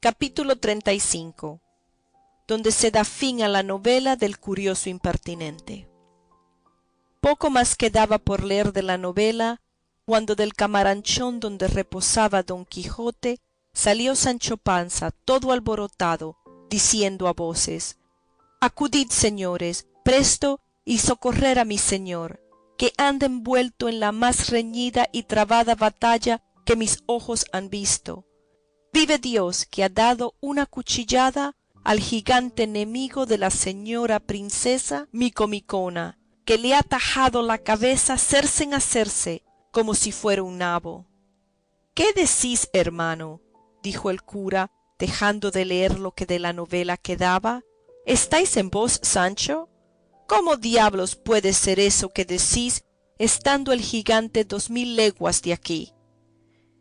Capítulo 35, donde se da fin a la novela del curioso impertinente. Poco más quedaba por leer de la novela, cuando del camaranchón donde reposaba Don Quijote salió Sancho Panza todo alborotado, diciendo a voces: «Acudid, señores, presto, y socorrer a mi señor, que anda envuelto en la más reñida y trabada batalla que mis ojos han visto. Vive Dios, que ha dado una cuchillada al gigante enemigo de la señora princesa Micomicona, que le ha tajado la cabeza cercen a cerce, como si fuera un nabo». «¿Qué decís, hermano?», dijo el cura, dejando de leer lo que de la novela quedaba. «¿Estáis en vos, Sancho? ¿Cómo diablos puede ser eso que decís, estando el gigante 2000 leguas de aquí?»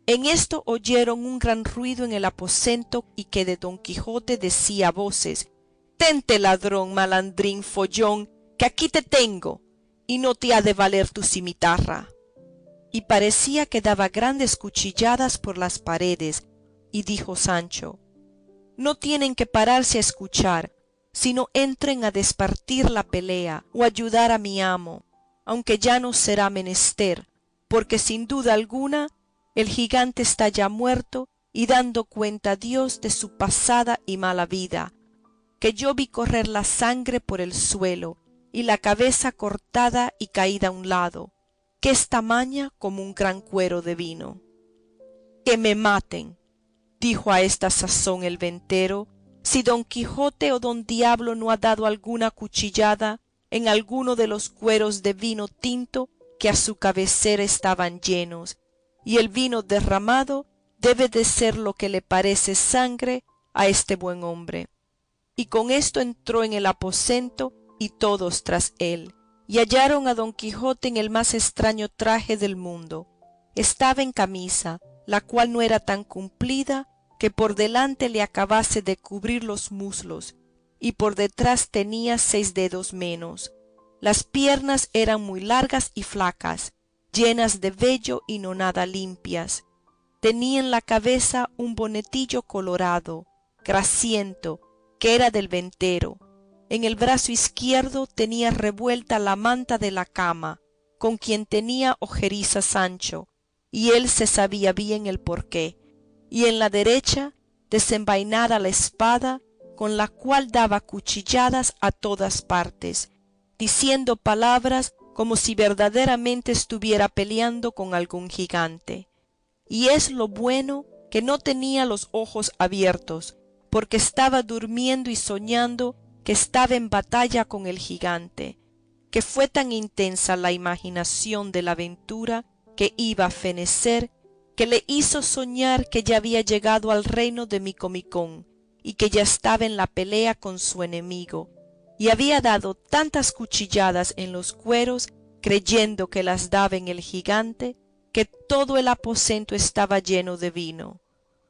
En esto oyeron un gran ruido en el aposento, y que de Don Quijote decía a voces: «Tente, ladrón, malandrín, follón, que aquí te tengo, y no te ha de valer tu cimitarra». Y parecía que daba grandes cuchilladas por las paredes, y dijo Sancho: «No tienen que pararse a escuchar, sino entren a despartir la pelea, o ayudar a mi amo, aunque ya no será menester, porque sin duda alguna el gigante está ya muerto, y dando cuenta a Dios de su pasada y mala vida, que yo vi correr la sangre por el suelo, y la cabeza cortada y caída a un lado, que es tamaña como un gran cuero de vino». «Que me maten», dijo a esta sazón el ventero, «si Don Quijote o don Diablo no ha dado alguna cuchillada en alguno de los cueros de vino tinto que a su cabecera estaban llenos, y el vino derramado debe de ser lo que le parece sangre a este buen hombre». Y con esto entró en el aposento, y todos tras él, y hallaron a Don Quijote en el más extraño traje del mundo. Estaba en camisa, la cual no era tan cumplida que por delante le acabase de cubrir los muslos, y por detrás tenía 6 dedos menos. Las piernas eran muy largas y flacas, llenas de vello y no nada limpias. Tenía en la cabeza un bonetillo colorado, grasiento, que era del ventero. En el brazo izquierdo tenía revuelta la manta de la cama, con quien tenía ojeriza Sancho, y él se sabía bien el porqué, y en la derecha desenvainada la espada, con la cual daba cuchilladas a todas partes, diciendo palabras como si verdaderamente estuviera peleando con algún gigante. Y es lo bueno que no tenía los ojos abiertos, porque estaba durmiendo y soñando que estaba en batalla con el gigante, que fue tan intensa la imaginación de la aventura que iba a fenecer, que le hizo soñar que ya había llegado al reino de Micomicón, y que ya estaba en la pelea con su enemigo, y había dado tantas cuchilladas en los cueros, creyendo que las daba en el gigante, que todo el aposento estaba lleno de vino,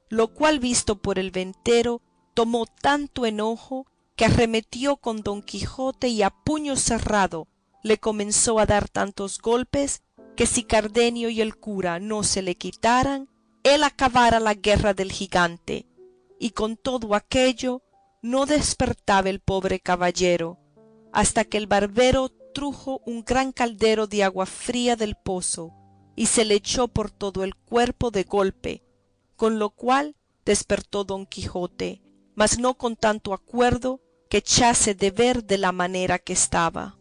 lo cual visto por el ventero tomó tanto enojo que arremetió con Don Quijote, y a puño cerrado le comenzó a dar tantos golpes que si Cardenio y el cura no se le quitaran, él acabara la guerra del gigante. Y con todo aquello no despertaba el pobre caballero, hasta que el barbero trujo un gran caldero de agua fría del pozo, y se le echó por todo el cuerpo de golpe, con lo cual despertó Don Quijote, mas no con tanto acuerdo que echase de ver de la manera que estaba.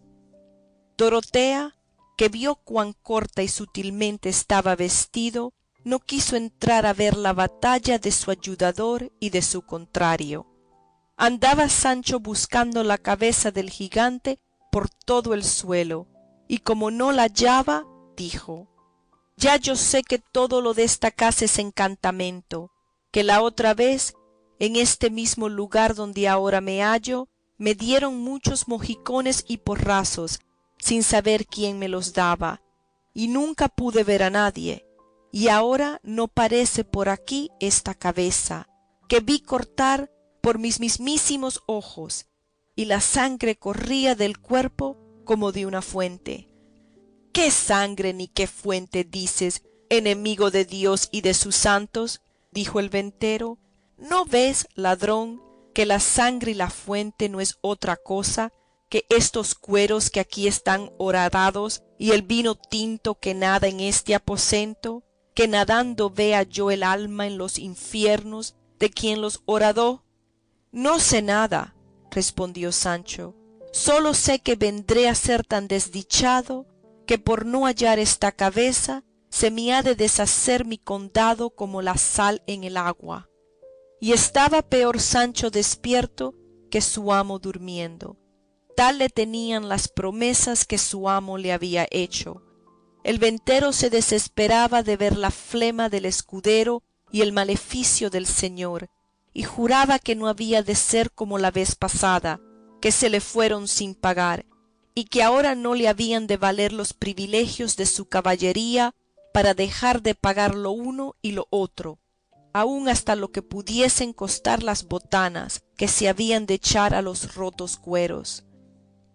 Dorotea, que vio cuán corta y sutilmente estaba vestido, no quiso entrar a ver la batalla de su ayudador y de su contrario. Andaba Sancho buscando la cabeza del gigante por todo el suelo, y como no la hallaba, dijo: «Ya yo sé que todo lo desta casa es encantamento, que la otra vez, en este mismo lugar donde ahora me hallo, me dieron muchos mojicones y porrazos, sin saber quién me los daba, y nunca pude ver a nadie, y ahora no parece por aquí esta cabeza, que vi cortar por mis mismísimos ojos, y la sangre corría del cuerpo como de una fuente». «¿Qué sangre ni qué fuente dices, enemigo de Dios y de sus santos?», dijo el ventero. ¿no ves, ladrón, que la sangre y la fuente no es otra cosa que estos cueros que aquí están horadados y el vino tinto que nada en este aposento, que nadando vea yo el alma en los infiernos de quien los horadó? No sé nada, respondió Sancho, sólo sé que vendré a ser tan desdichado que por no hallar esta cabeza se me ha de deshacer mi condado como la sal en el agua. Y estaba peor Sancho despierto que su amo durmiendo. Tal le tenían las promesas que su amo le había hecho. El ventero se desesperaba de ver la flema del escudero y el maleficio del señor, y juraba que no había de ser como la vez pasada, que se le fueron sin pagar, y que ahora no le habían de valer los privilegios de su caballería para dejar de pagar lo uno y lo otro, aun hasta lo que pudiesen costar las botanas que se habían de echar a los rotos cueros.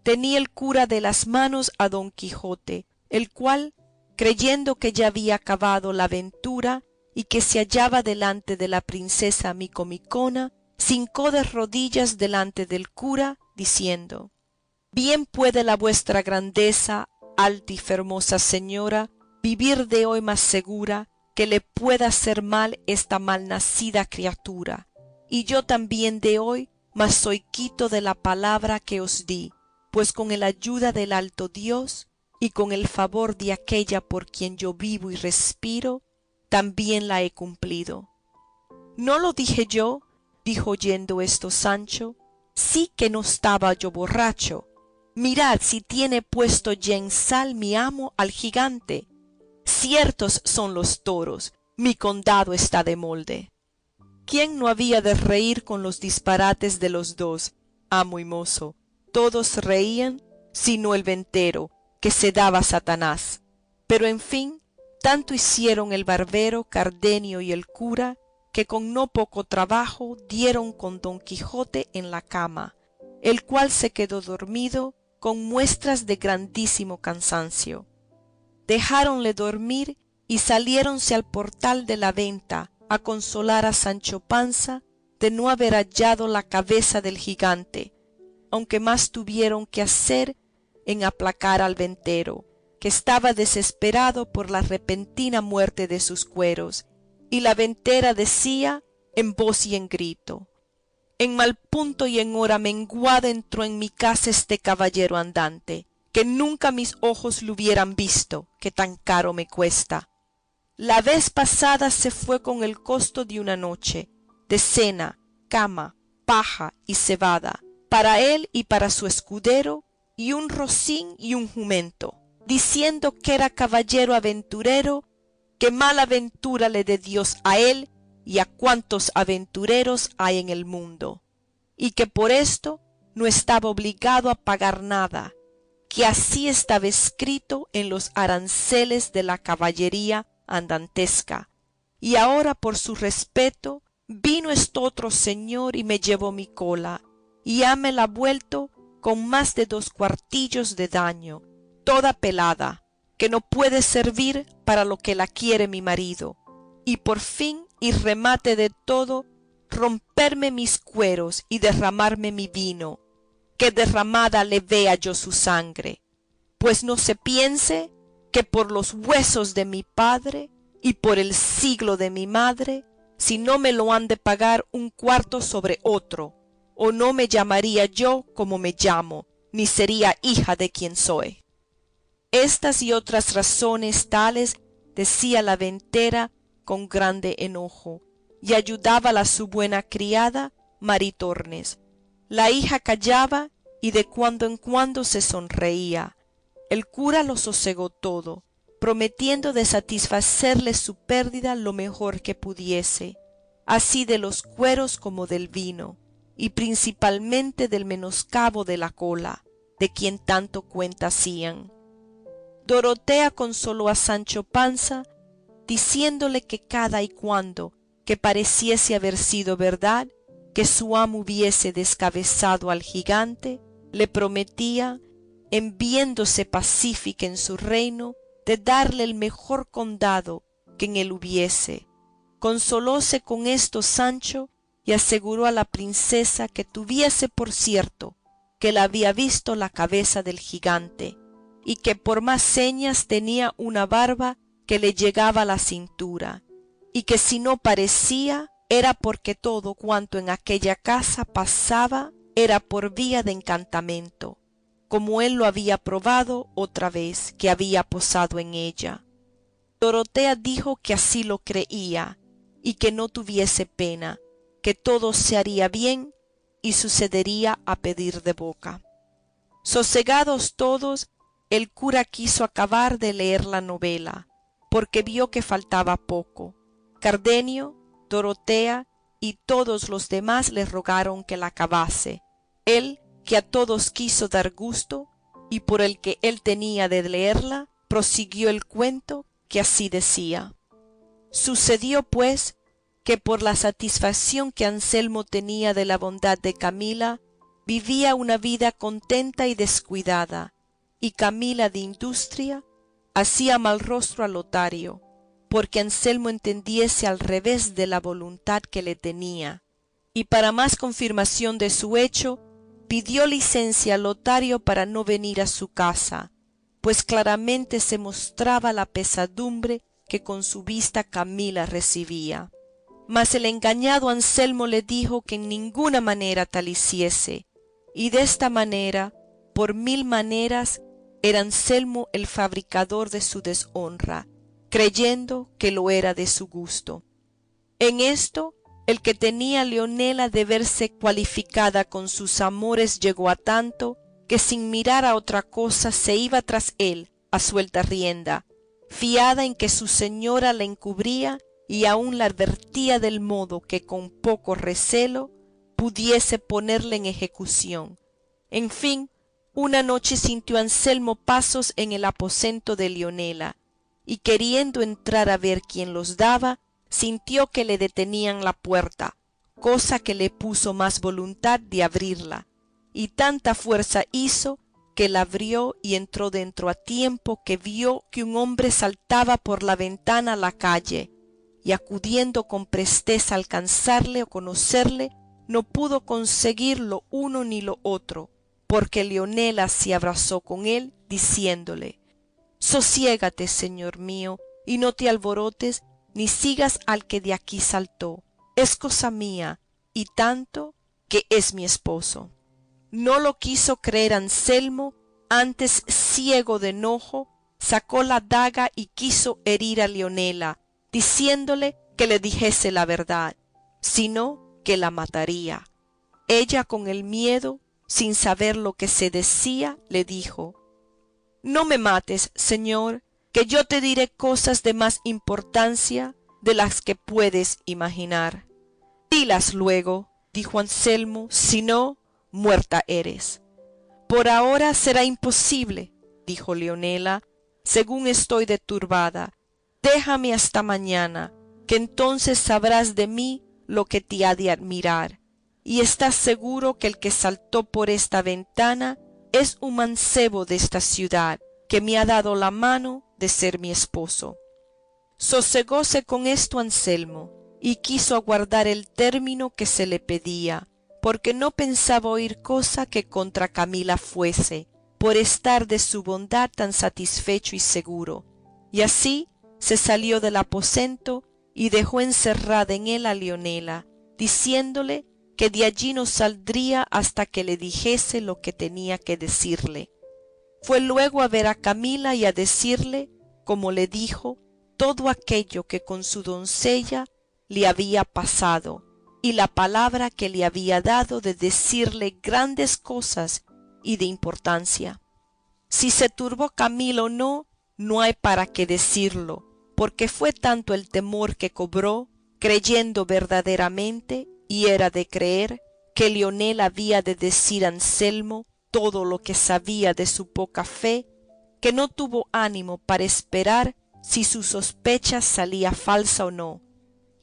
Tenía el cura de las manos a don Quijote, el cual, creyendo que ya había acabado la aventura y que se hallaba delante de la princesa Micomicona, se hincó de rodillas delante del cura, diciendo: bien puede la vuestra grandeza, alta y fermosa señora, vivir de hoy más segura que le pueda hacer mal esta malnacida criatura, y yo también de hoy más soy quito de la palabra que os di, pues con el ayuda del alto Dios y con el favor de aquella por quien yo vivo y respiro, también la he cumplido. ¿No lo dije yo? Dijo oyendo esto Sancho. Sí que no estaba yo borracho. Mirad si tiene puesto ya en sal mi amo al gigante. Ciertos son los toros, mi condado está de molde. ¿Quién no había de reír con los disparates de los dos, amo y mozo? Todos reían, sino el ventero, que se daba a Satanás. Pero en fin, tanto hicieron el barbero, Cardenio y el cura, que con no poco trabajo dieron con don Quijote en la cama, el cual se quedó dormido con muestras de grandísimo cansancio. Dejáronle dormir y saliéronse al portal de la venta a consolar a Sancho Panza de no haber hallado la cabeza del gigante, aunque más tuvieron que hacer en aplacar al ventero, que estaba desesperado por la repentina muerte de sus cueros, y la ventera decía en voz y en grito: en mal punto y en hora menguada entró en mi casa este caballero andante, que nunca mis ojos lo hubieran visto, que tan caro me cuesta. La vez pasada se fue con el costo de una noche, de cena, cama, paja y cebada, para él y para su escudero, y un rocín y un jumento, diciendo que era caballero aventurero, que mala ventura le dé Dios a él y a cuantos aventureros hay en el mundo, y que por esto no estaba obligado a pagar nada, que así estaba escrito en los aranceles de la caballería andantesca, y ahora por su respeto vino este otro señor y me llevó mi cola, y hámela vuelto con más de 2 cuartillos de daño, toda pelada, que no puede servir para lo que la quiere mi marido, y por fin y remate de todo, romperme mis cueros y derramarme mi vino, que derramada le vea yo su sangre, pues no se piense que por los huesos de mi padre y por el siglo de mi madre, si no me lo han de pagar un cuarto sobre otro, o no me llamaría yo como me llamo, ni sería hija de quien soy. Estas y otras razones tales decía la ventera con grande enojo, y ayudábala su buena criada Maritornes. La hija callaba y de cuando en cuando se sonreía. El cura lo sosegó todo, prometiendo de satisfacerle su pérdida lo mejor que pudiese, así de los cueros como del vino, y principalmente del menoscabo de la cola, de quien tanto cuenta hacían. Dorotea consoló a Sancho Panza, diciéndole que cada y cuando que pareciese haber sido verdad que su amo hubiese descabezado al gigante, le prometía, en viéndose pacífica en su reino, de darle el mejor condado que en él hubiese. Consolóse con esto Sancho, y aseguró a la princesa que tuviese por cierto que la había visto la cabeza del gigante, y que por más señas tenía una barba que le llegaba a la cintura, y que si no parecía era porque todo cuanto en aquella casa pasaba era por vía de encantamento, como él lo había probado otra vez que había posado en ella. Dorotea dijo que así lo creía, y que no tuviese pena, que todo se haría bien y sucedería a pedir de boca. Sosegados todos, el cura quiso acabar de leer la novela, porque vio que faltaba poco. Cardenio, Dorotea y todos los demás le rogaron que la acabase. Él, que a todos quiso dar gusto, y por el que él tenía de leerla, prosiguió el cuento, que así decía. Sucedió pues que por la satisfacción que Anselmo tenía de la bondad de Camila, vivía una vida contenta y descuidada, y Camila de industria hacía mal rostro a Lotario, porque Anselmo entendiese al revés de la voluntad que le tenía, y para más confirmación de su hecho, pidió licencia a Lotario para no venir a su casa, pues claramente se mostraba la pesadumbre que con su vista Camila recibía. Mas el engañado Anselmo le dijo que en ninguna manera tal hiciese, y de esta manera, por mil maneras, era Anselmo el fabricador de su deshonra, creyendo que lo era de su gusto. En esto, el que tenía a Leonela de verse cualificada con sus amores llegó a tanto, que sin mirar a otra cosa se iba tras él a suelta rienda, fiada en que su señora la encubría y aun la advertía del modo que con poco recelo pudiese ponerle en ejecución. En fin, una noche sintió Anselmo pasos en el aposento de Leonela, y queriendo entrar a ver quién los daba, sintió que le detenían la puerta, cosa que le puso más voluntad de abrirla, y tanta fuerza hizo que la abrió y entró dentro a tiempo que vio que un hombre saltaba por la ventana a la calle, y acudiendo con presteza a alcanzarle o conocerle, no pudo conseguir lo uno ni lo otro, porque Leonela se abrazó con él, diciéndole: sosiégate, señor mío, y no te alborotes, ni sigas al que de aquí saltó. Es cosa mía, y tanto que es mi esposo. No lo quiso creer Anselmo, antes ciego de enojo, sacó la daga y quiso herir a Leonela, diciéndole que le dijese la verdad, sino que la mataría. Ella con el miedo, sin saber lo que se decía, le dijo: no me mates, señor, que yo te diré cosas de más importancia de las que puedes imaginar. Dilas luego, dijo Anselmo, si no, muerta eres. Por ahora será imposible, dijo Leonela, según estoy de turbada. Déjame hasta mañana, que entonces sabrás de mí lo que te ha de admirar. Y estás seguro que el que saltó por esta ventana es un mancebo de esta ciudad, que me ha dado la mano de ser mi esposo. Sosegóse con esto Anselmo, y quiso aguardar el término que se le pedía, porque no pensaba oír cosa que contra Camila fuese, por estar de su bondad tan satisfecho y seguro. Y así se salió del aposento y dejó encerrada en él a Leonela, diciéndole que de allí no saldría hasta que le dijese lo que tenía que decirle. Fue luego a ver a Camila y a decirle, como le dijo, todo aquello que con su doncella le había pasado, y la palabra que le había dado de decirle grandes cosas y de importancia. Si se turbó Camila o no, no hay para qué decirlo, porque fue tanto el temor que cobró, creyendo verdaderamente, y era de creer, que Leonela había de decir a Anselmo todo lo que sabía de su poca fe, que no tuvo ánimo para esperar si su sospecha salía falsa o no,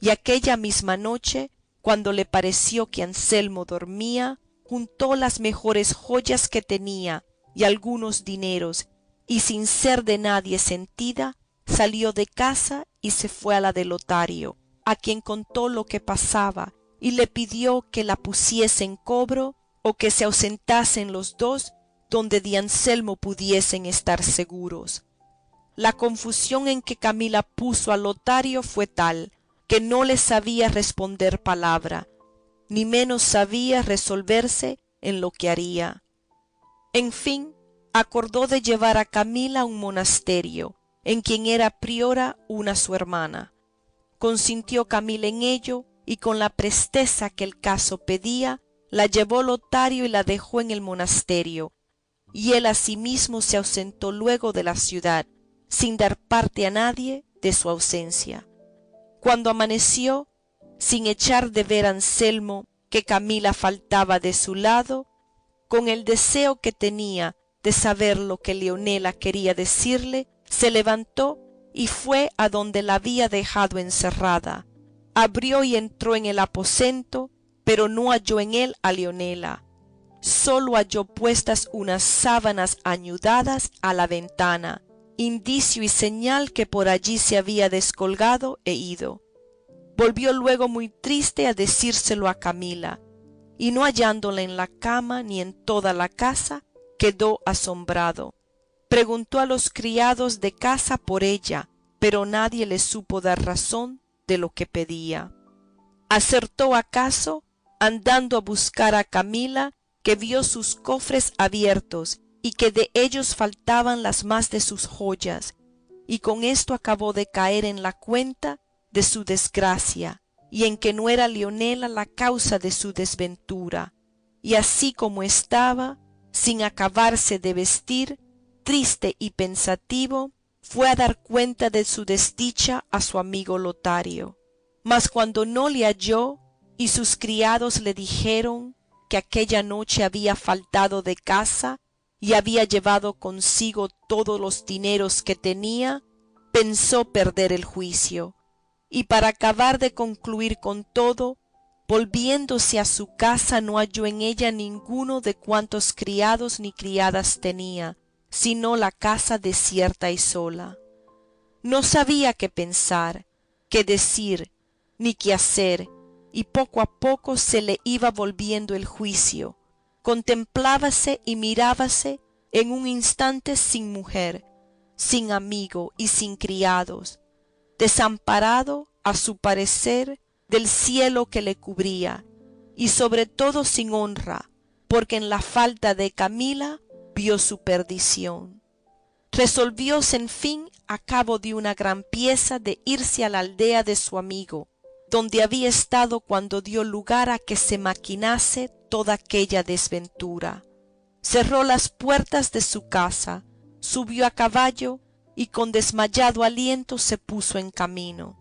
y aquella misma noche, cuando le pareció que Anselmo dormía, juntó las mejores joyas que tenía y algunos dineros, y sin ser de nadie sentida, salió de casa y se fue a la de Lotario, a quien contó lo que pasaba y le pidió que la pusiese en cobro o que se ausentasen los dos donde de Anselmo pudiesen estar seguros. La confusión en que Camila puso a Lotario fue tal que no le sabía responder palabra, ni menos sabía resolverse en lo que haría. En fin, acordó de llevar a Camila a un monasterio, en quien era priora una su hermana. Consintió Camila en ello, y con la presteza que el caso pedía, la llevó Lotario y la dejó en el monasterio, y él asimismo se ausentó luego de la ciudad, sin dar parte a nadie de su ausencia. Cuando amaneció, sin echar de ver a Anselmo que Camila faltaba de su lado, con el deseo que tenía de saber lo que Leonela quería decirle, se levantó y fue a donde la había dejado encerrada. Abrió y entró en el aposento, pero no halló en él a Leonela. Solo halló puestas unas sábanas añudadas a la ventana, indicio y señal que por allí se había descolgado e ido. Volvió luego muy triste a decírselo a Camila, y no hallándola en la cama ni en toda la casa, quedó asombrado. Preguntó a los criados de casa por ella, pero nadie le supo dar razón de lo que pedía. Acertó acaso, andando a buscar a Camila, que vio sus cofres abiertos y que de ellos faltaban las más de sus joyas, y con esto acabó de caer en la cuenta de su desgracia, y en que no era Leonela la causa de su desventura, y así como estaba, sin acabarse de vestir, triste y pensativo, fue a dar cuenta de su desdicha a su amigo Lotario. Mas cuando no le halló y sus criados le dijeron que aquella noche había faltado de casa y había llevado consigo todos los dineros que tenía, pensó perder el juicio, y para acabar de concluir con todo, volviéndose a su casa no halló en ella ninguno de cuantos criados ni criadas tenía, sino la casa desierta y sola. No sabía qué pensar, qué decir, ni qué hacer, y poco a poco se le iba volviendo el juicio. Contemplábase y mirábase en un instante sin mujer, sin amigo y sin criados, desamparado, a su parecer, del cielo que le cubría, y sobre todo sin honra, porque en la falta de Camila vio su perdición. Resolvióse en fin, a cabo de una gran pieza, de irse a la aldea de su amigo, donde había estado cuando dio lugar a que se maquinase toda aquella desventura. Cerró las puertas de su casa, subió a caballo y con desmayado aliento se puso en camino,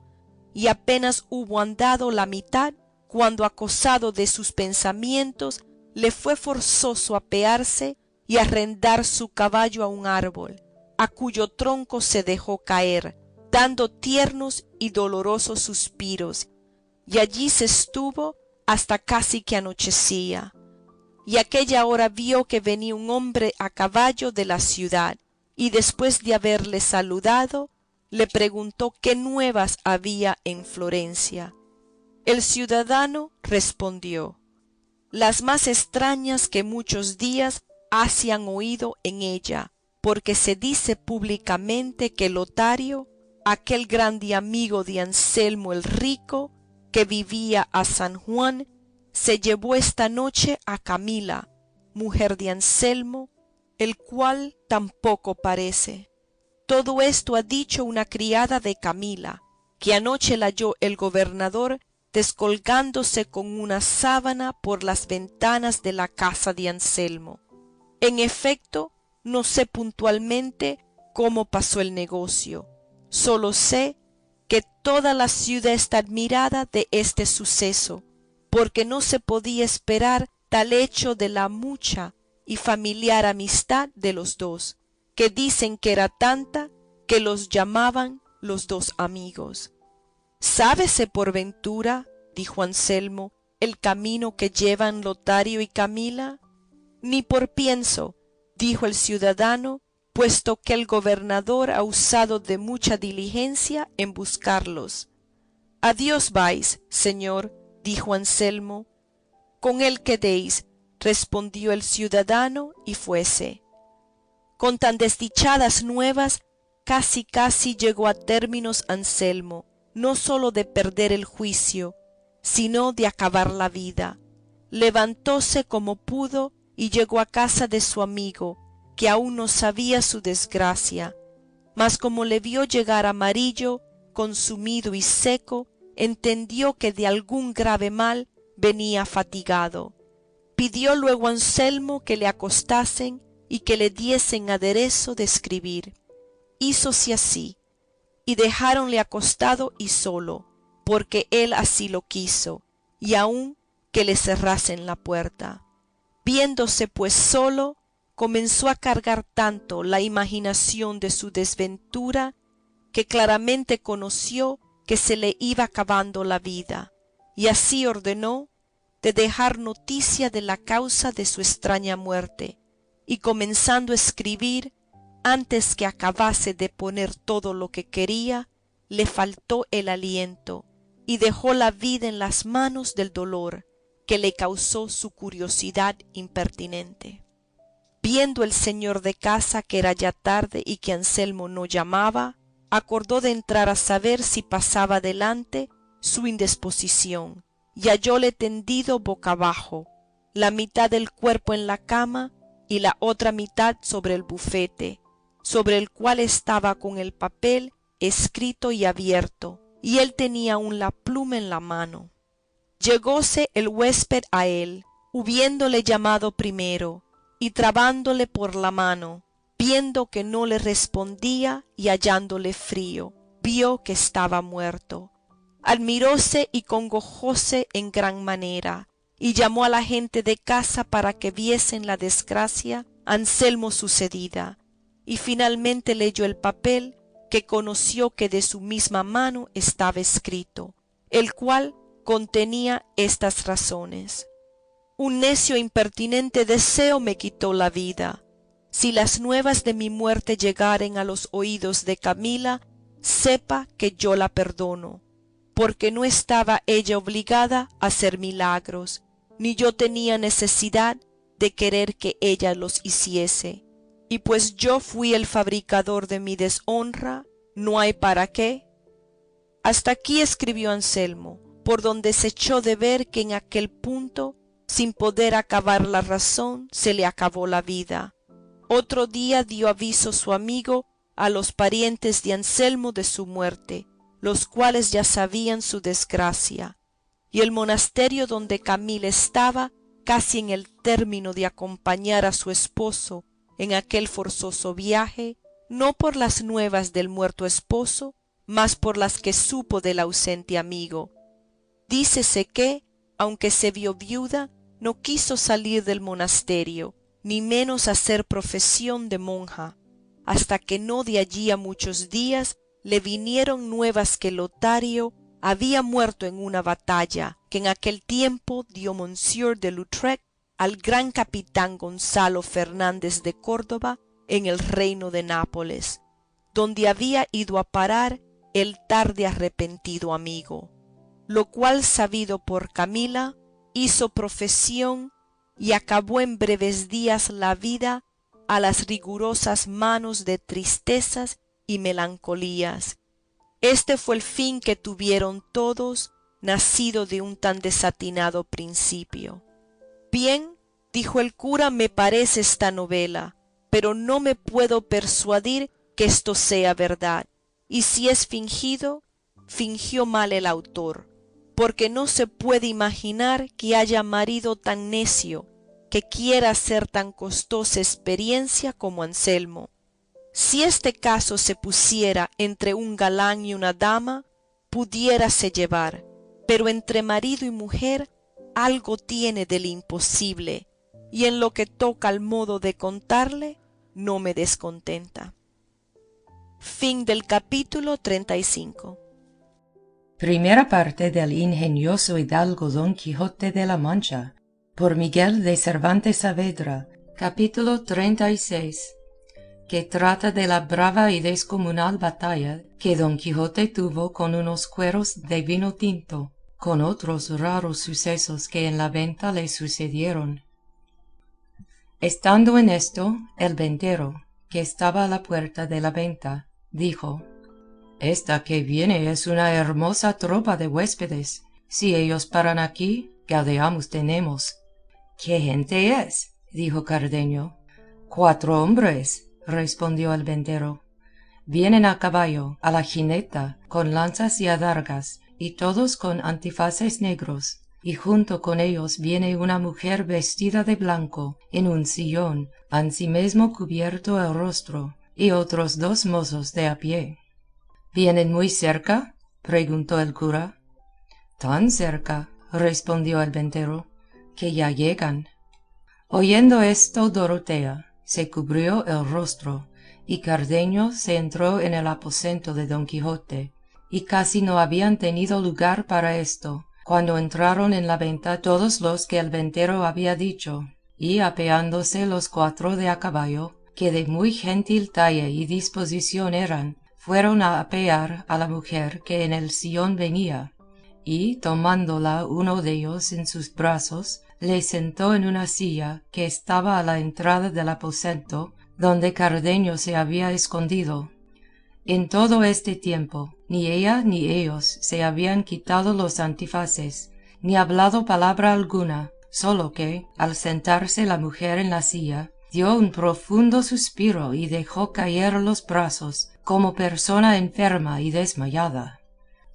y apenas hubo andado la mitad, cuando acosado de sus pensamientos, le fue forzoso apearse y arrendar su caballo a un árbol, a cuyo tronco se dejó caer, dando tiernos y dolorosos suspiros, y allí se estuvo hasta casi que anochecía. Y aquella hora vio que venía un hombre a caballo de la ciudad, y después de haberle saludado, le preguntó qué nuevas había en Florencia. El ciudadano respondió: las más extrañas que muchos días ha se han oído en ella, porque se dice públicamente que Lotario, aquel grande amigo de Anselmo el rico, que vivía a San Juan, se llevó esta noche a Camila, mujer de Anselmo, el cual tampoco parece. Todo esto ha dicho una criada de Camila, que anoche la halló el gobernador descolgándose con una sábana por las ventanas de la casa de Anselmo. En efecto, no sé puntualmente cómo pasó el negocio, solo sé que toda la ciudad está admirada de este suceso, porque no se podía esperar tal hecho de la mucha y familiar amistad de los dos, que dicen que era tanta que los llamaban los dos amigos. ¿Sábese por ventura, dijo Anselmo, el camino que llevan Lotario y Camila? Ni por pienso, dijo el ciudadano, puesto que el gobernador ha usado de mucha diligencia en buscarlos. ¿A Dios vais, señor?, dijo Anselmo. Con él quedéis, respondió el ciudadano, y fuese. Con tan desdichadas nuevas, casi llegó a términos Anselmo, no sólo de perder el juicio, sino de acabar la vida. Levantóse como pudo y llegó a casa de su amigo, que aún no sabía su desgracia, mas como le vio llegar amarillo, consumido y seco, entendió que de algún grave mal venía fatigado. Pidió luego Anselmo que le acostasen y que le diesen aderezo de escribir. Hízose así, y dejáronle acostado y solo, porque él así lo quiso, y aun que le cerrasen la puerta. Viéndose pues solo, comenzó a cargar tanto la imaginación de su desventura, que claramente conoció que se le iba acabando la vida, y así ordenó de dejar noticia de la causa de su extraña muerte, y comenzando a escribir, antes que acabase de poner todo lo que quería, le faltó el aliento, y dejó la vida en las manos del dolor que le causó su curiosidad impertinente. Viendo el señor de casa que era ya tarde y que Anselmo no llamaba, acordó de entrar a saber si pasaba adelante su indisposición, y hallóle tendido boca abajo, la mitad del cuerpo en la cama y la otra mitad sobre el bufete, sobre el cual estaba con el papel escrito y abierto, y él tenía aún la pluma en la mano. Llegóse el huésped a él, hubiéndole llamado primero, y trabándole por la mano, viendo que no le respondía y hallándole frío, vio que estaba muerto. Admiróse y congojóse en gran manera, y llamó a la gente de casa para que viesen la desgracia Anselmo sucedida, y finalmente leyó el papel, que conoció que de su misma mano estaba escrito, el cual contenía estas razones: un necio e impertinente deseo me quitó la vida. Si las nuevas de mi muerte llegaren a los oídos de Camila, sepa que yo la perdono, porque no estaba ella obligada a hacer milagros, ni yo tenía necesidad de querer que ella los hiciese, y pues yo fui el fabricador de mi deshonra, no hay para qué. Hasta aquí escribió Anselmo, por donde se echó de ver que en aquel punto, sin poder acabar la razón, se le acabó la vida. Otro día dio aviso su amigo a los parientes de Anselmo de su muerte, los cuales ya sabían su desgracia, y el monasterio donde Camila estaba, casi en el término de acompañar a su esposo en aquel forzoso viaje, no por las nuevas del muerto esposo, mas por las que supo del ausente amigo. Dícese que, aunque se vio viuda, no quiso salir del monasterio, ni menos hacer profesión de monja, hasta que no de allí a muchos días le vinieron nuevas que Lotario había muerto en una batalla que en aquel tiempo dio Monsieur de Lautrec al gran capitán Gonzalo Fernández de Córdoba en el reino de Nápoles, donde había ido a parar el tarde arrepentido amigo, lo cual sabido por Camila, hizo profesión y acabó en breves días la vida a las rigurosas manos de tristezas y melancolías. Este fue el fin que tuvieron todos, nacido de un tan desatinado principio. Bien, dijo el cura, me parece esta novela, pero no me puedo persuadir que esto sea verdad, y si es fingido, fingió mal el autor, porque no se puede imaginar que haya marido tan necio, que quiera hacer tan costosa experiencia como Anselmo. Si este caso se pusiera entre un galán y una dama, pudiérase llevar, pero entre marido y mujer algo tiene del imposible, y en lo que toca al modo de contarle, no me descontenta. Fin del capítulo 35. Primera parte del ingenioso hidalgo Don Quijote de la Mancha, por Miguel de Cervantes Saavedra. Capítulo 36, que trata de la brava y descomunal batalla que Don Quijote tuvo con unos cueros de vino tinto, con otros raros sucesos que en la venta le sucedieron. Estando en esto, el ventero, que estaba a la puerta de la venta, dijo: Esta que viene es una hermosa tropa de huéspedes. Si ellos paran aquí, galdeamos tenemos. ¿Qué gente es? Dijo Cardenio. 4 hombres, respondió el ventero. Vienen a caballo, a la jineta, con lanzas y adargas, y todos con antifaces negros, y junto con ellos viene una mujer vestida de blanco, en un sillón, ansimesmo cubierto el rostro, y otros 2 mozos de a pie. ¿Vienen muy cerca? Preguntó el cura. Tan cerca, respondió el ventero, que ya llegan. Oyendo esto Dorotea se cubrió el rostro, y Cardenio se entró en el aposento de Don Quijote, y casi no habían tenido lugar para esto, cuando entraron en la venta todos los que el ventero había dicho, y apeándose los 4 de a caballo, que de muy gentil talle y disposición eran, fueron a apear a la mujer que en el sillón venía, y tomándola uno dellos en sus brazos, le sentó en una silla que estaba a la entrada del aposento, donde Cardenio se había escondido. En todo este tiempo, ni ella ni ellos se habían quitado los antifaces, ni hablado palabra alguna, solo que, al sentarse la mujer en la silla, dio un profundo suspiro y dejó caer los brazos, como persona enferma y desmayada.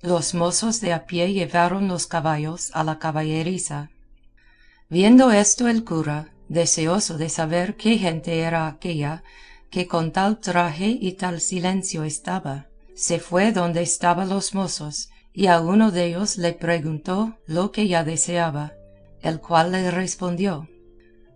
Los mozos de a pie llevaron los caballos a la caballeriza. Viendo esto el cura, deseoso de saber qué gente era aquella, que con tal traje y tal silencio estaba, se fue donde estaban los mozos, y a uno dellos le preguntó lo que ya deseaba, el cual le respondió: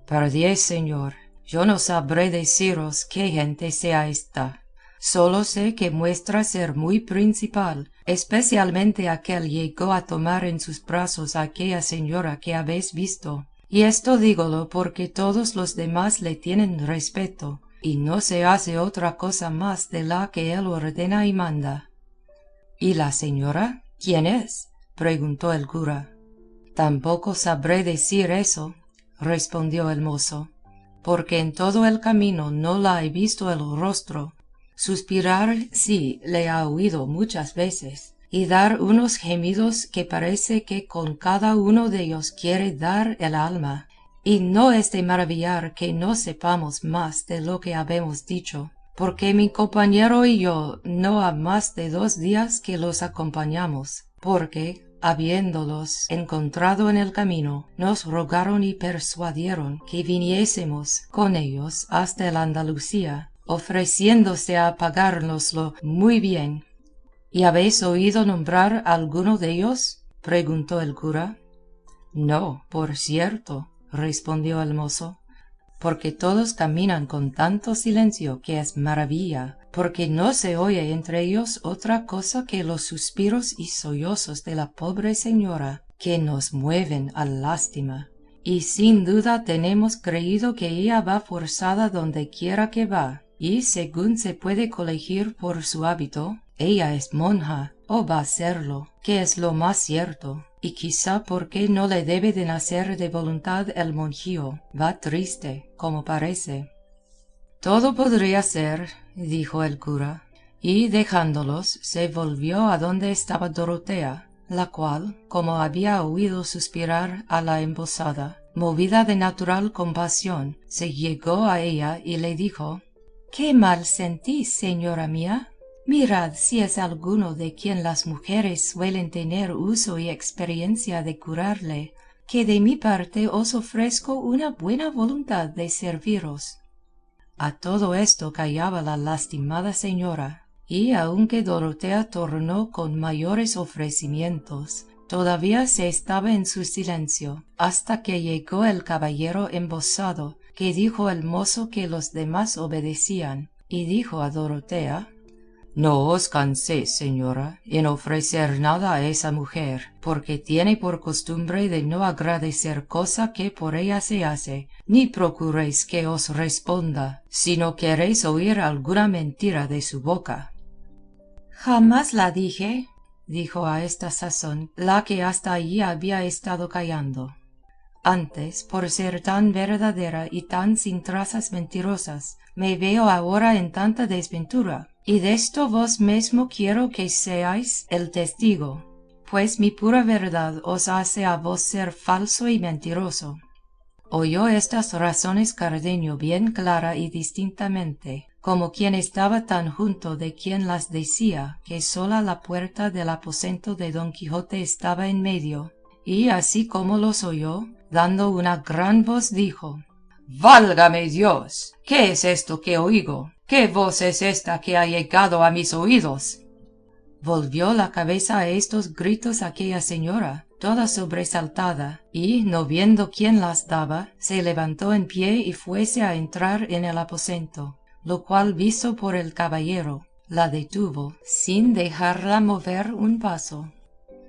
Pardiez, señor, yo no sabré deciros qué gente sea esta. Sólo sé que muestra ser muy principal, especialmente aquel llegó a tomar en sus brazos a aquella señora que habéis visto, y esto dígolo porque todos los demás le tienen respeto, y no se hace otra cosa más de la que él ordena y manda. ¿Y la señora? ¿Quién es? Preguntó el cura. Tampoco sabré decir eso, respondió el mozo, porque en todo el camino no la he visto el rostro. Suspirar sí le ha oído muchas veces, y dar unos gemidos que parece que con cada uno dellos quiere dar el alma, y no es de maravillar que no sepamos más de lo que habemos dicho, porque mi compañero y yo no ha más de 2 días que los acompañamos, porque, habiéndolos encontrado en el camino, nos rogaron y persuadieron que viniésemos con ellos hasta el Andalucía, ofreciéndose a pagárnoslo muy bien. ¿Y habéis oído nombrar a alguno de ellos? Preguntó el cura. No, por cierto, respondió el mozo, porque todos caminan con tanto silencio que es maravilla, porque no se oye entre ellos otra cosa que los suspiros y sollozos de la pobre señora, que nos mueven a lástima. Y sin duda tenemos creído que ella va forzada donde quiera que va, y según se puede colegir por su hábito, ella es monja, o va a serlo, que es lo más cierto, y quizá porque no le debe de nacer de voluntad el monjío, va triste, como parece. Todo podría ser, dijo el cura, y dejándolos se volvió a donde estaba Dorotea, la cual, como había oído suspirar a la embosada, movida de natural compasión, se llegó a ella y le dijo: ¿Qué mal sentís, señora mía? Mirad si es alguno de quien las mujeres suelen tener uso y experiencia de curarle, que de mi parte os ofrezco una buena voluntad de serviros. A todo esto callaba la lastimada señora, y aunque Dorotea tornó con mayores ofrecimientos, todavía se estaba en su silencio, hasta que llegó el caballero embosado, que dijo el mozo que los demás obedecían, y dijo a Dorotea: No os canséis, señora, en ofrecer nada a esa mujer, porque tiene por costumbre de no agradecer cosa que por ella se hace, ni procuréis que os responda, si no queréis oír alguna mentira de su boca. Jamás la dije, dijo a esta sazón la que hasta allí había estado callando. Antes, por ser tan verdadera y tan sin trazas mentirosas, me veo ahora en tanta desventura, y desto vos mesmo quiero que seáis el testigo, pues mi pura verdad os hace a vos ser falso y mentiroso. Oyó estas razones Cardenio bien clara y distintamente, como quien estaba tan junto de quien las decía, que sola la puerta del aposento de Don Quijote estaba en medio, y así como los oyó, dando una gran voz dijo: «¡Válgame Dios! ¿Qué es esto que oigo? ¿Qué voz es esta que ha llegado a mis oídos?» Volvió la cabeza a estos gritos aquella señora, toda sobresaltada, y, no viendo quién las daba, se levantó en pie y fuese a entrar en el aposento, lo cual visto por el caballero, la detuvo, sin dejarla mover un paso.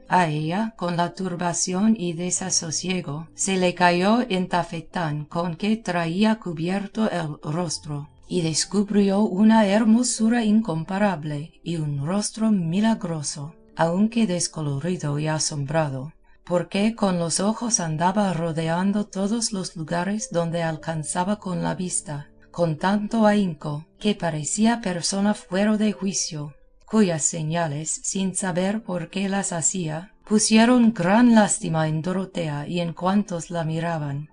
A ella, con la turbación y desasosiego, se le cayó el tafetán con que traía cubierto el rostro, y descubrió una hermosura incomparable y un rostro milagroso, aunque descolorido y asombrado, porque con los ojos andaba rodeando todos los lugares donde alcanzaba con la vista, con tanto ahínco que parecía persona fuera de juicio, cuyas señales, sin saber por qué las hacía, pusieron gran lástima en Dorotea y en cuantos la miraban.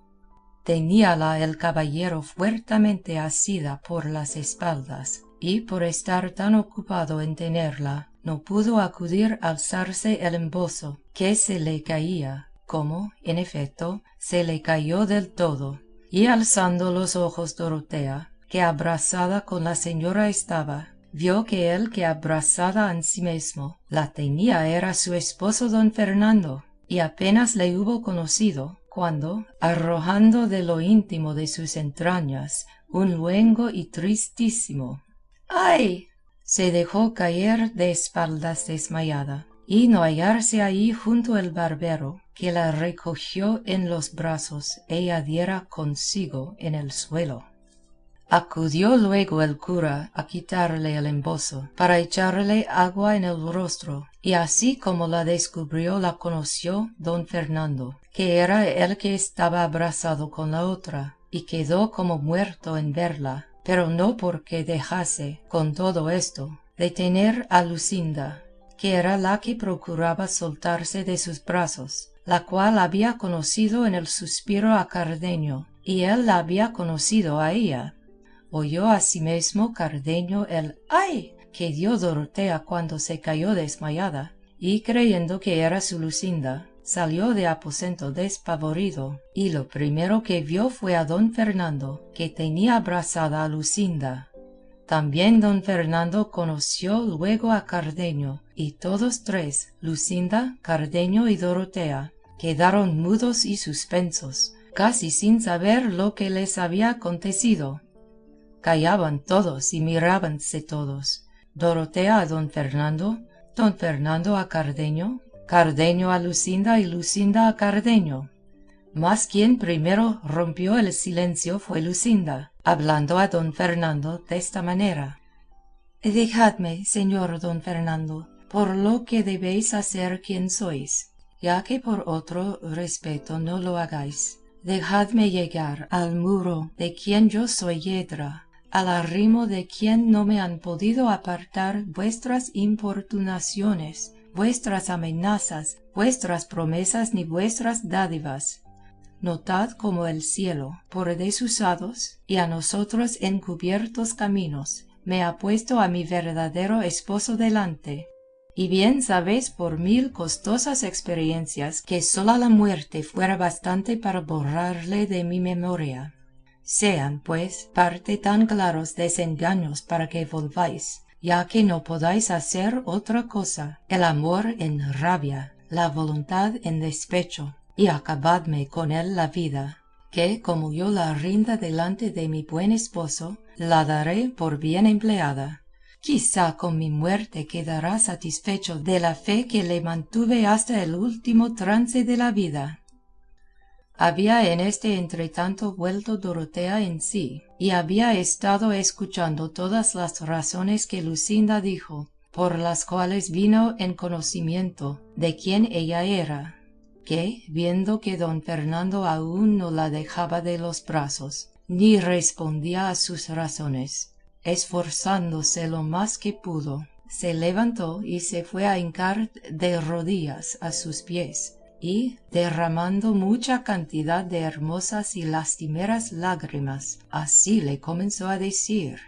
Teníala el caballero fuertemente asida por las espaldas, y por estar tan ocupado en tenerla, no pudo acudir a alzarse el embozo, que se le caía, como, en efecto, se le cayó del todo, y alzando los ojos Dorotea, que abrazada con la señora estaba, vio que el que abrazada ansimesmo la tenía era su esposo don Fernando, y apenas le hubo conocido, cuando, arrojando de lo íntimo de sus entrañas un luengo y tristísimo «¡Ay!», se dejó caer de espaldas desmayada, y no hallarse allí junto el barbero, que la recogió en los brazos, ella diera consigo en el suelo. Acudió luego el cura a quitarle el embozo, para echarle agua en el rostro, y así como la descubrió la conoció don Fernando, que era el que estaba abrazado con la otra, y quedó como muerto en verla, pero no porque dejase, con todo esto, de tener a Luscinda, que era la que procuraba soltarse de sus brazos, la cual había conocido en el suspiro a Cardenio, y él la había conocido a ella. Oyó asimesmo Cardenio el «ay» que dio Dorotea cuando se cayó desmayada, y creyendo que era su Luscinda, salió de aposento despavorido, y lo primero que vio fue a don Fernando, que tenía abrazada a Luscinda. También don Fernando conoció luego a Cardenio, y todos tres, Luscinda, Cardenio y Dorotea, quedaron mudos y suspensos, casi sin saber lo que les había acontecido. Callaban todos y mirábanse todos, Dorotea a don Fernando a Cardenio, Cardenio a Luscinda y Luscinda a Cardenio. Mas quien primero rompió el silencio fue Luscinda, hablando a don Fernando desta manera: «Dejadme, señor don Fernando, por lo que debéis hacer quien sois, ya que por otro respeto no lo hagáis. Dejadme llegar al muro de quien yo soy yedra, al arrimo de quien no me han podido apartar vuestras importunaciones, vuestras amenazas, vuestras promesas ni vuestras dádivas. Notad como el cielo, por desusados y a nosotros encubiertos caminos, me ha puesto a mi verdadero esposo delante, y bien sabéis por 1000 costosas experiencias que sola la muerte fuera bastante para borrarle de mi memoria. Sean, pues, parte tan claros desengaños para que volváis, ya que no podáis hacer otra cosa, el amor en rabia, la voluntad en despecho, y acabadme con él la vida, que como yo la rinda delante de mi buen esposo, la daré por bien empleada. Quizá con mi muerte quedará satisfecho de la fe que le mantuve hasta el último trance de la vida». Había en este entretanto vuelto Dorotea en sí, y había estado escuchando todas las razones que Luscinda dijo, por las cuales vino en conocimiento de quién ella era, que, viendo que don Fernando aún no la dejaba de los brazos, ni respondía a sus razones, esforzándose lo más que pudo, se levantó y se fue a hincar de rodillas a sus pies, y, derramando mucha cantidad de hermosas y lastimeras lágrimas, así le comenzó a decir: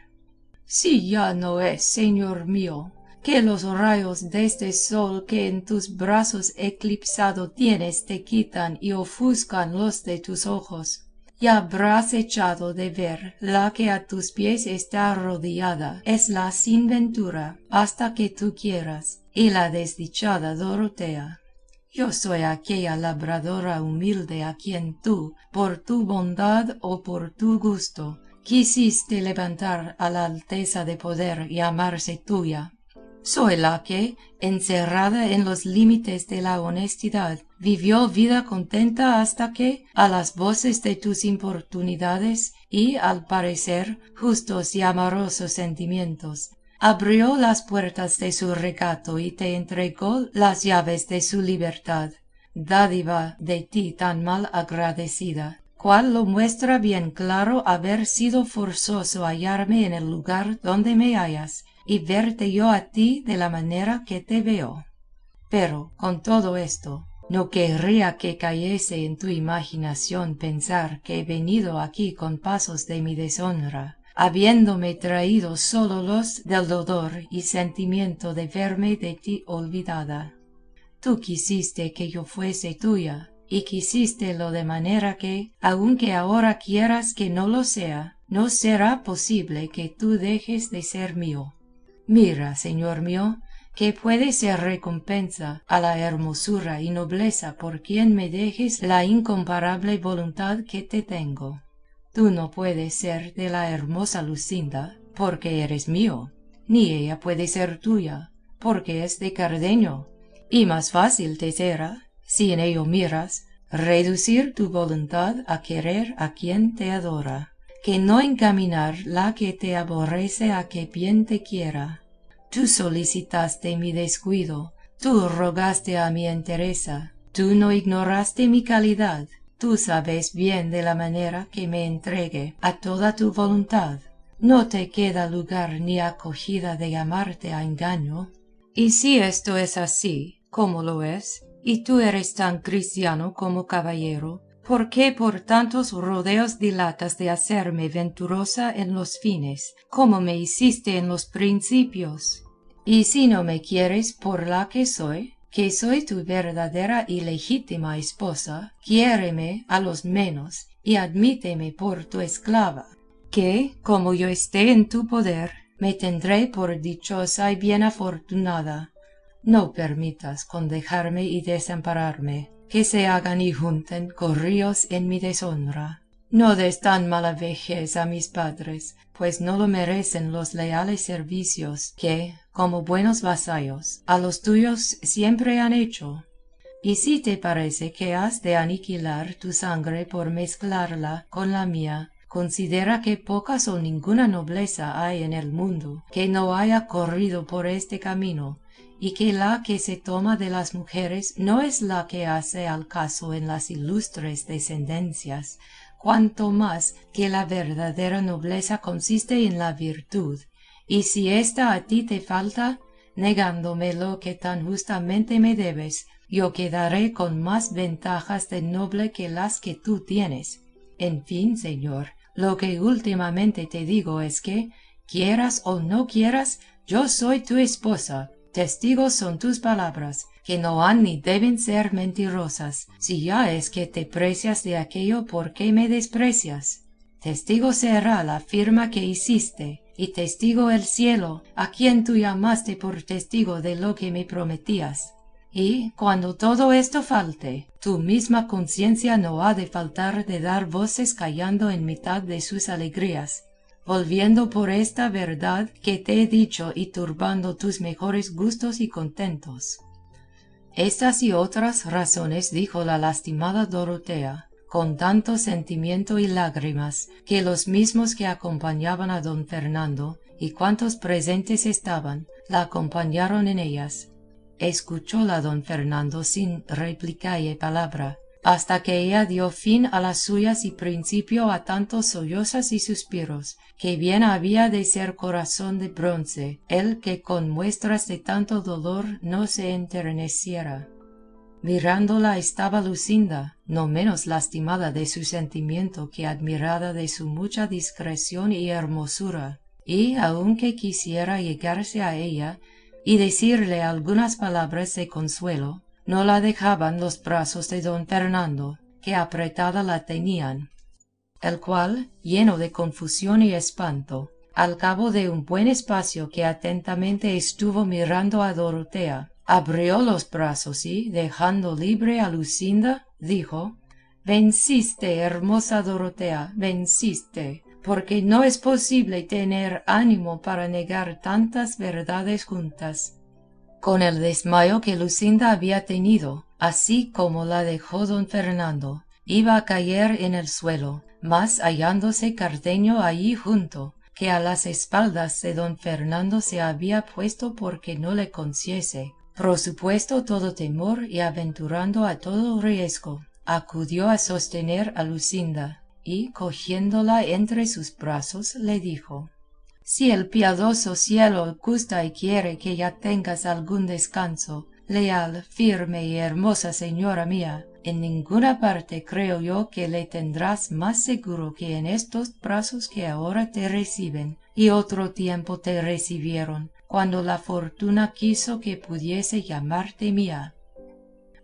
si ya no es, señor mío, que los rayos deste sol que en tus brazos eclipsado tienes te quitan y ofuscan los de tus ojos, ya habrás echado de ver la que a tus pies está arrodillada es la sin ventura hasta que tú quieras, y la desdichada Dorotea. Yo soy aquella labradora humilde a quien tú, por tu bondad o por tu gusto, quisiste levantar a la alteza de poder llamarse tuya. Soy la que, encerrada en los límites de la honestidad, vivió vida contenta hasta que, a las voces de tus importunidades y, al parecer, justos y amorosos sentimientos, abrió las puertas de su recato y te entregó las llaves de su libertad, dádiva de ti tan mal agradecida, cual lo muestra bien claro haber sido forzoso hallarme en el lugar donde me hallas, y verte yo a ti de la manera que te veo. Pero, con todo esto, no querría que cayese en tu imaginación pensar que he venido aquí con pasos de mi deshonra, habiéndome traído sólo los del dolor y sentimiento de verme de ti olvidada. Tú quisiste que yo fuese tuya, y quisístelo de manera que, aunque ahora quieras que no lo sea, no será posible que tú dejes de ser mío. Mira, señor mío, que puede ser recompensa a la hermosura y nobleza por quien me dejes la incomparable voluntad que te tengo. Tú no puedes ser de la hermosa Luscinda, porque eres mío, ni ella puede ser tuya, porque es de Cardenio, y más fácil te será, si en ello miras, reducir tu voluntad a querer a quien te adora, que no encaminar la que te aborrece a que bien te quiera. Tú solicitaste mi descuido, tú rogaste a mi entereza, tú no ignoraste mi calidad, tú sabes bien de la manera que me entregue a toda tu voluntad. No te queda lugar ni acogida de llamarte a engaño. Y si esto es así, como lo es, y tú eres tan cristiano como caballero, ¿por qué por tantos rodeos dilatas de hacerme venturosa en los fines, como me hiciste en los principios? Y si no me quieres por la que soy tu verdadera y legítima esposa, quiéreme a los menos, y admíteme por tu esclava, que, como yo esté en tu poder, me tendré por dichosa y bien afortunada. No permitas con dejarme y desampararme, que se hagan y junten corrillos en mi deshonra. No des tan mala vejez a mis padres, pues no lo merecen los leales servicios que, como buenos vasallos, a los tuyos siempre han hecho. Y si te parece que has de aniquilar tu sangre por mezclarla con la mía, considera que pocas o ninguna nobleza hay en el mundo que no haya corrido por este camino, y que la que se toma de las mujeres no es la que hace al caso en las ilustres descendencias, cuanto más que la verdadera nobleza consiste en la virtud, y si ésta a ti te falta, negándome lo que tan justamente me debes, yo quedaré con más ventajas de noble que las que tú tienes. En fin, señor, lo que últimamente te digo es que, quieras o no quieras, yo soy tu esposa. Testigos son tus palabras, que no han ni deben ser mentirosas, si ya es que te precias de aquello por que me desprecias. Testigo será la firma que hiciste, y testigo el cielo, a quien tú llamaste por testigo de lo que me prometías. Y, cuando todo esto falte, tu misma conciencia no ha de faltar de dar voces callando en mitad de sus alegrías, volviendo por esta verdad que te he dicho y turbando tus mejores gustos y contentos. Estas y otras razones dijo la lastimada Dorotea, con tanto sentimiento y lágrimas, que los mismos que acompañaban a don Fernando, y cuantos presentes estaban, la acompañaron en ellas. Escuchóla don Fernando sin replicalle palabra, hasta que ella dio fin a las suyas y principio a tantos sollozos y suspiros, que bien había de ser corazón de bronce el que con muestras de tanto dolor no se enterneciera. Mirándola estaba Luscinda, no menos lastimada de su sentimiento que admirada de su mucha discreción y hermosura, y aunque quisiera llegarse a ella y decirle algunas palabras de consuelo, no la dejaban los brazos de don Fernando, que apretada la tenían, el cual, lleno de confusión y espanto, al cabo de un buen espacio que atentamente estuvo mirando a Dorotea, abrió los brazos y, dejando libre a Luscinda, dijo: «Venciste, hermosa Dorotea, venciste, porque no es posible tener ánimo para negar tantas verdades juntas». Con el desmayo que Luscinda había tenido, así como la dejó don Fernando, iba a caer en el suelo, mas hallándose Cardenio allí junto, que a las espaldas de don Fernando se había puesto porque no le conociese, prosupuesto todo temor y aventurando a todo riesgo, acudió a sostener a Luscinda, y cogiéndola entre sus brazos le dijo: «Si el piadoso cielo gusta y quiere que ya tengas algún descanso, leal, firme y hermosa señora mía, en ninguna parte creo yo que le tendrás más seguro que en estos brazos que ahora te reciben y otro tiempo te recibieron, cuando la fortuna quiso que pudiese llamarte mía».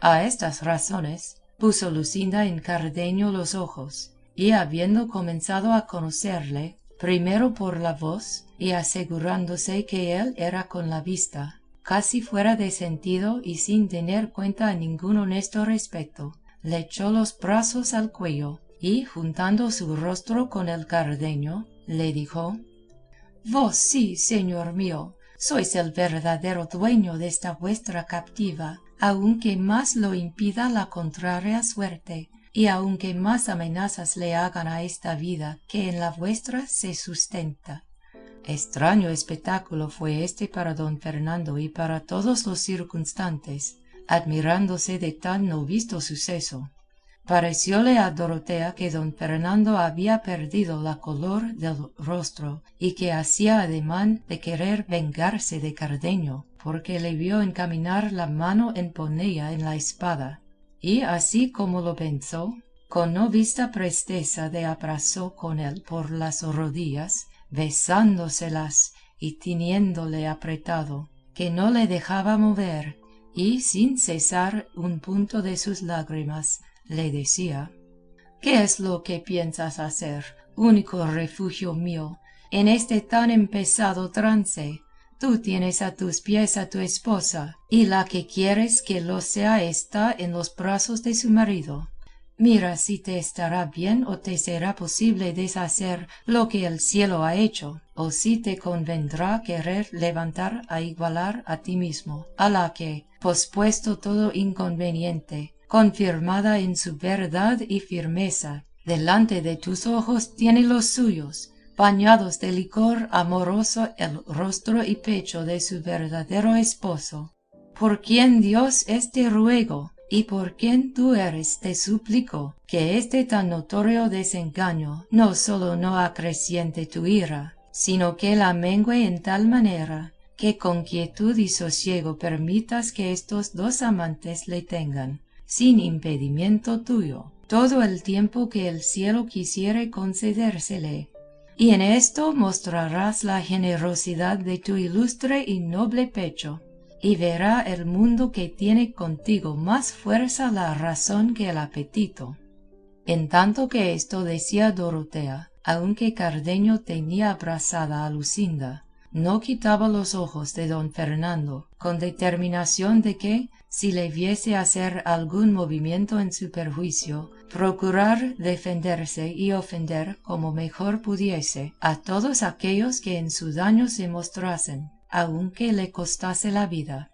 A estas razones puso Luscinda en Cardenio los ojos, y habiendo comenzado a conocerle, primero por la voz, y asegurándose que él era con la vista, casi fuera de sentido y sin tener cuenta a ningún honesto respecto, le echó los brazos al cuello, y juntando su rostro con el Cardenio, le dijo: «Vos sí, señor mío, sois el verdadero dueño desta vuestra captiva, aunque más lo impida la contraria suerte, y aunque más amenazas le hagan a esta vida que en la vuestra se sustenta». Extraño espectáculo fue este para don Fernando y para todos los circunstantes, admirándose de tan no visto suceso. Parecióle a Dorotea que don Fernando había perdido la color del rostro y que hacía ademán de querer vengarse de Cardenio, porque le vio encaminar la mano en ponella en la espada, y así como lo pensó, con no vista presteza de abrazó con él por las rodillas, besándoselas y teniéndole apretado, que no le dejaba mover, y sin cesar un punto de sus lágrimas, le decía: «¿Qué es lo que piensas hacer, único refugio mío, en este tan empezado trance? Tú tienes a tus pies a tu esposa, y la que quieres que lo sea está en los brazos de su marido. Mira si te estará bien o te será posible deshacer lo que el cielo ha hecho, o si te convendrá querer levantar a igualar a ti mismo, a la que, pospuesto todo inconveniente, confirmada en su verdad y firmeza, delante de tus ojos tiene los suyos, bañados de licor amoroso el rostro y pecho de su verdadero esposo. Por quien Dios es te ruego, y por quien tú eres te suplico, que este tan notorio desengaño no sólo no acreciente tu ira, sino que la mengüe en tal manera, que con quietud y sosiego permitas que estos dos amantes le tengan, sin impedimento tuyo, todo el tiempo que el cielo quisiere concedérsele. Y en esto mostrarás la generosidad de tu ilustre y noble pecho, y verá el mundo que tiene contigo más fuerza la razón que el apetito». En tanto que esto decía Dorotea, aunque Cardenio tenía abrazada a Luscinda, no quitaba los ojos de don Fernando, con determinación de que, si le viese hacer algún movimiento en su perjuicio, procurar defenderse y ofender como mejor pudiese a todos aquellos que en su daño se mostrasen, aunque le costase la vida.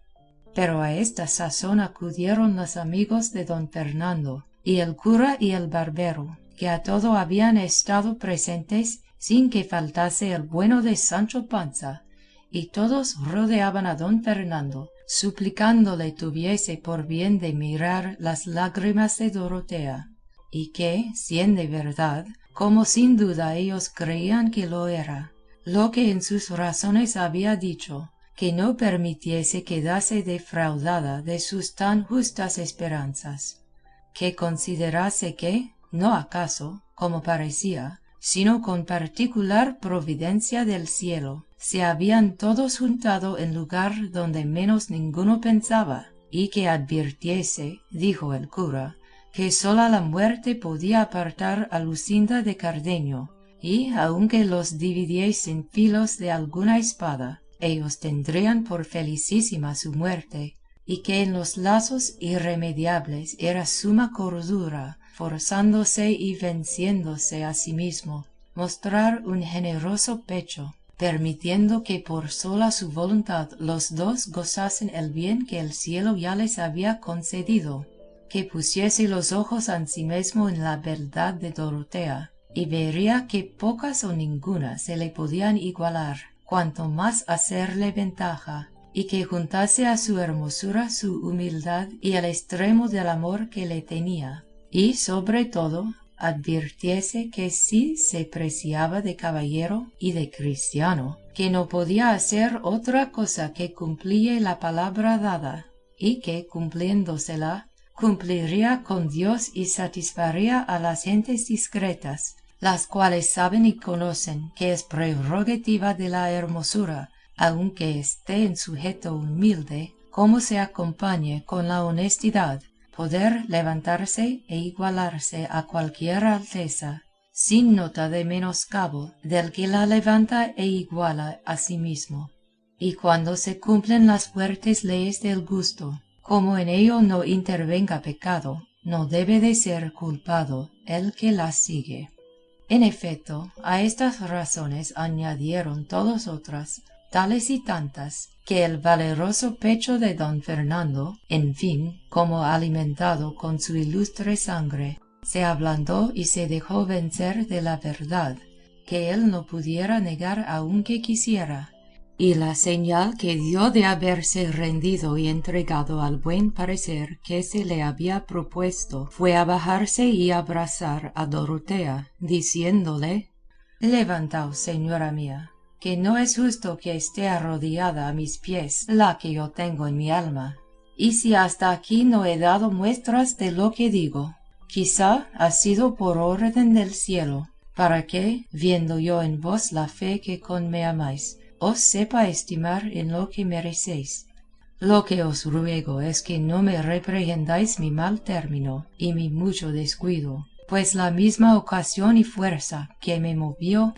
Pero a esta sazón acudieron los amigos de don Fernando, y el cura y el barbero, que a todo habían estado presentes sin que faltase el bueno de Sancho Panza, y todos rodeaban a don Fernando, suplicándole tuviese por bien de mirar las lágrimas de Dorotea, y que, siendo verdad, como sin duda ellos creían que lo era, lo que en sus razones había dicho, que no permitiese quedase defraudada de sus tan justas esperanzas, que considerase que, no acaso, como parecía, sino con particular providencia del cielo, se habían todos juntado en lugar donde menos ninguno pensaba, y que advirtiese, dijo el cura, que sola la muerte podía apartar a Luscinda de Cardenio, y aunque los dividiesen filos de alguna espada, ellos tendrían por felicísima su muerte, y que en los lazos irremediables era suma cordura, forzándose y venciéndose a sí mismo, mostrar un generoso pecho, permitiendo que por sola su voluntad los dos gozasen el bien que el cielo ya les había concedido, que pusiese los ojos ansimesmo en la beldad de Dorotea, y vería que pocas o ninguna se le podían igualar, cuanto más hacerle ventaja, y que juntase a su hermosura su humildad y el extremo del amor que le tenía, y sobre todo advirtiese que si se preciaba de caballero y de cristiano, que no podía hacer otra cosa que cumplille la palabra dada, y que cumpliéndosela, cumpliría con Dios y satisfaría a las gentes discretas, las cuales saben y conocen que es prerrogativa de la hermosura, aunque esté en sujeto humilde, como se acompañe con la honestidad, poder levantarse e igualarse a cualquier alteza, sin nota de menoscabo del que la levanta e iguala a sí mismo. Y cuando se cumplen las fuertes leyes del gusto, como en ello no intervenga pecado, no debe de ser culpado el que las sigue. En efecto, a estas razones añadieron todas otras, tales y tantas, que el valeroso pecho de don Fernando, en fin, como alimentado con su ilustre sangre, se ablandó y se dejó vencer de la verdad, que él no pudiera negar aunque quisiera, y la señal que dio de haberse rendido y entregado al buen parecer que se le había propuesto fue abajarse y abrazar a Dorotea, diciéndole: levantaos, señora mía, que no es justo que esté arrodillada a mis pies la que yo tengo en mi alma, y si hasta aquí no he dado muestras de lo que digo, quizá ha sido por orden del cielo, para que, viendo yo en vos la fe que con me amáis, os sepa estimar en lo que merecéis. Lo que os ruego es que no me reprehendáis mi mal término y mi mucho descuido, pues la misma ocasión y fuerza que me movió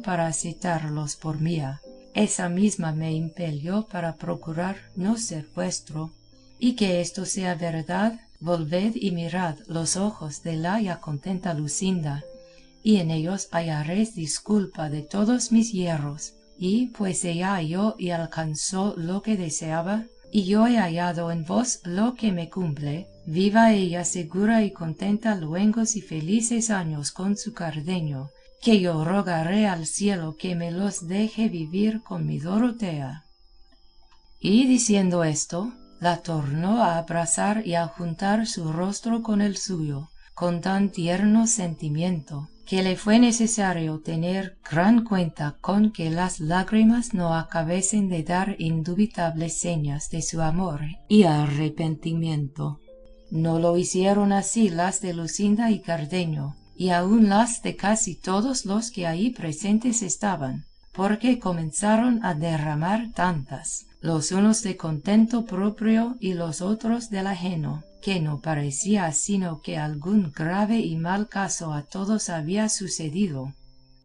para aceptarlos por mía, esa misma me impelió para procurar no ser vuestro. Y que esto sea verdad, volved y mirad los ojos de la ya contenta Luscinda, y en ellos hallaréis disculpa de todos mis yerros, y pues ella halló y alcanzó lo que deseaba, y yo he hallado en vos lo que me cumple, viva ella segura y contenta luengos y felices años con su Cardenio, que yo rogaré al cielo que me los deje vivir con mi Dorotea. Y diciendo esto, la tornó a abrazar y a juntar su rostro con el suyo, con tan tierno sentimiento, que le fue necesario tener gran cuenta con que las lágrimas no acabasen de dar indubitables señas de su amor y arrepentimiento. No lo hicieron así las de Luscinda y Cardenio, y aun las de casi todos los que ahí presentes estaban, porque comenzaron a derramar tantas, los unos de contento propio y los otros del ajeno, que no parecía sino que algún grave y mal caso a todos había sucedido.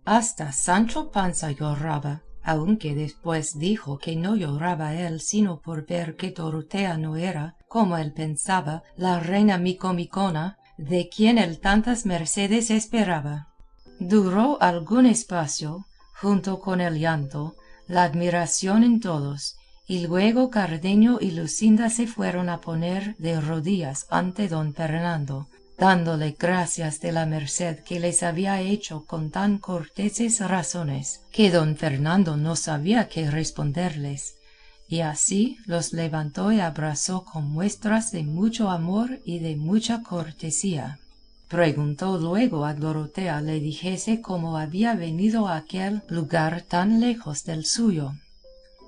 Hasta Sancho Panza lloraba, aunque después dijo que no lloraba él sino por ver que Dorotea no era, como él pensaba, la reina micomicona, de quien él tantas mercedes esperaba. Duró algún espacio, junto con el llanto, la admiración en todos, y luego Cardenio y Luscinda se fueron a poner de rodillas ante don Fernando, dándole gracias de la merced que les había hecho con tan corteses razones, que don Fernando no sabía qué responderles, y así los levantó y abrazó con muestras de mucho amor y de mucha cortesía. Preguntó luego a Dorotea le dijese cómo había venido a aquel lugar tan lejos del suyo.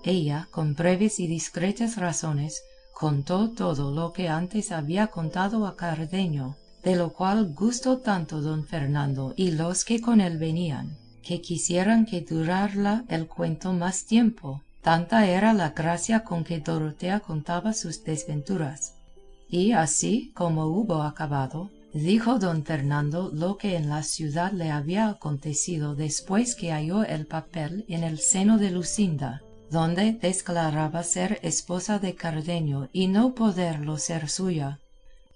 Ella, con breves y discretas razones, contó todo lo que antes había contado a Cardenio, de lo cual gustó tanto don Fernando y los que con él venían, que quisieran que durara el cuento más tiempo, tanta era la gracia con que Dorotea contaba sus desventuras. Y así como hubo acabado, dijo don Fernando lo que en la ciudad le había acontecido después que halló el papel en el seno de Luscinda, donde declaraba ser esposa de Cardenio y no poderlo ser suya.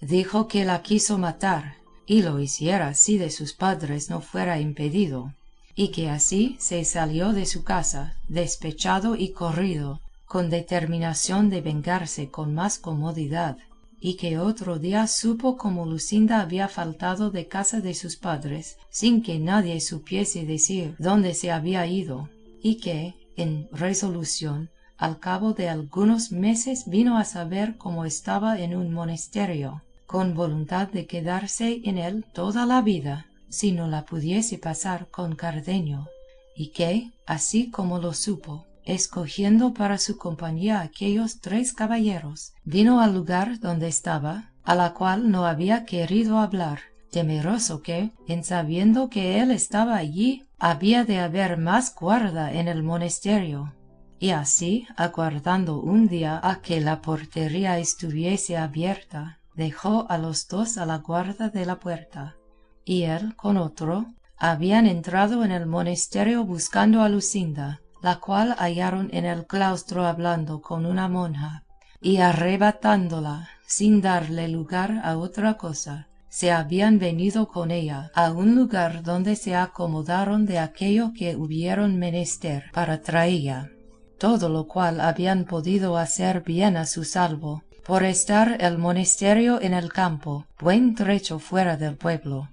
Dijo que la quiso matar, y lo hiciera si de sus padres no fuera impedido, y que así se salió de su casa, despechado y corrido, con determinación de vengarse con más comodidad, y que otro día supo cómo Luscinda había faltado de casa de sus padres, sin que nadie supiese decir dónde se había ido, y que, en resolución, al cabo de algunos meses vino a saber cómo estaba en un monesterio, con voluntad de quedarse en él toda la vida, si no la pudiese pasar con Cardenio, y que, así como lo supo, escogiendo para su compañía aquellos 3 caballeros, vino al lugar donde estaba, a la cual no había querido hablar, temeroso que, en sabiendo que él estaba allí, había de haber más guarda en el monesterio. Y así, aguardando un día a que la portería estuviese abierta, dejó a los 2 a la guarda de la puerta, y él con otro habían entrado en el monesterio buscando a Luscinda, la cual hallaron en el claustro hablando con una monja, y arrebatándola, sin darle lugar a otra cosa, se habían venido con ella a un lugar donde se acomodaron de aquello que hubieron menester para traella, todo lo cual habían podido hacer bien a su salvo, por estar el monesterio en el campo, buen trecho fuera del pueblo.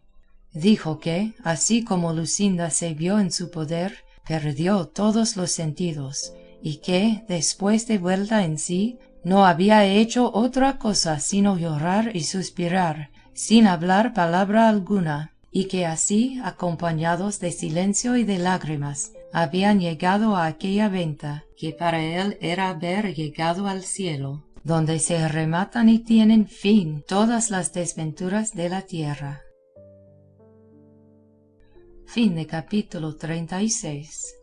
Dijo que, así como Luscinda se vio en su poder, perdió todos los sentidos, y que, después de vuelta en sí, no había hecho otra cosa sino llorar y suspirar, sin hablar palabra alguna, y que así, acompañados de silencio y de lágrimas, habían llegado a aquella venta, que para él era haber llegado al cielo, donde se rematan y tienen fin todas las desventuras de la tierra. Fin de capítulo 36.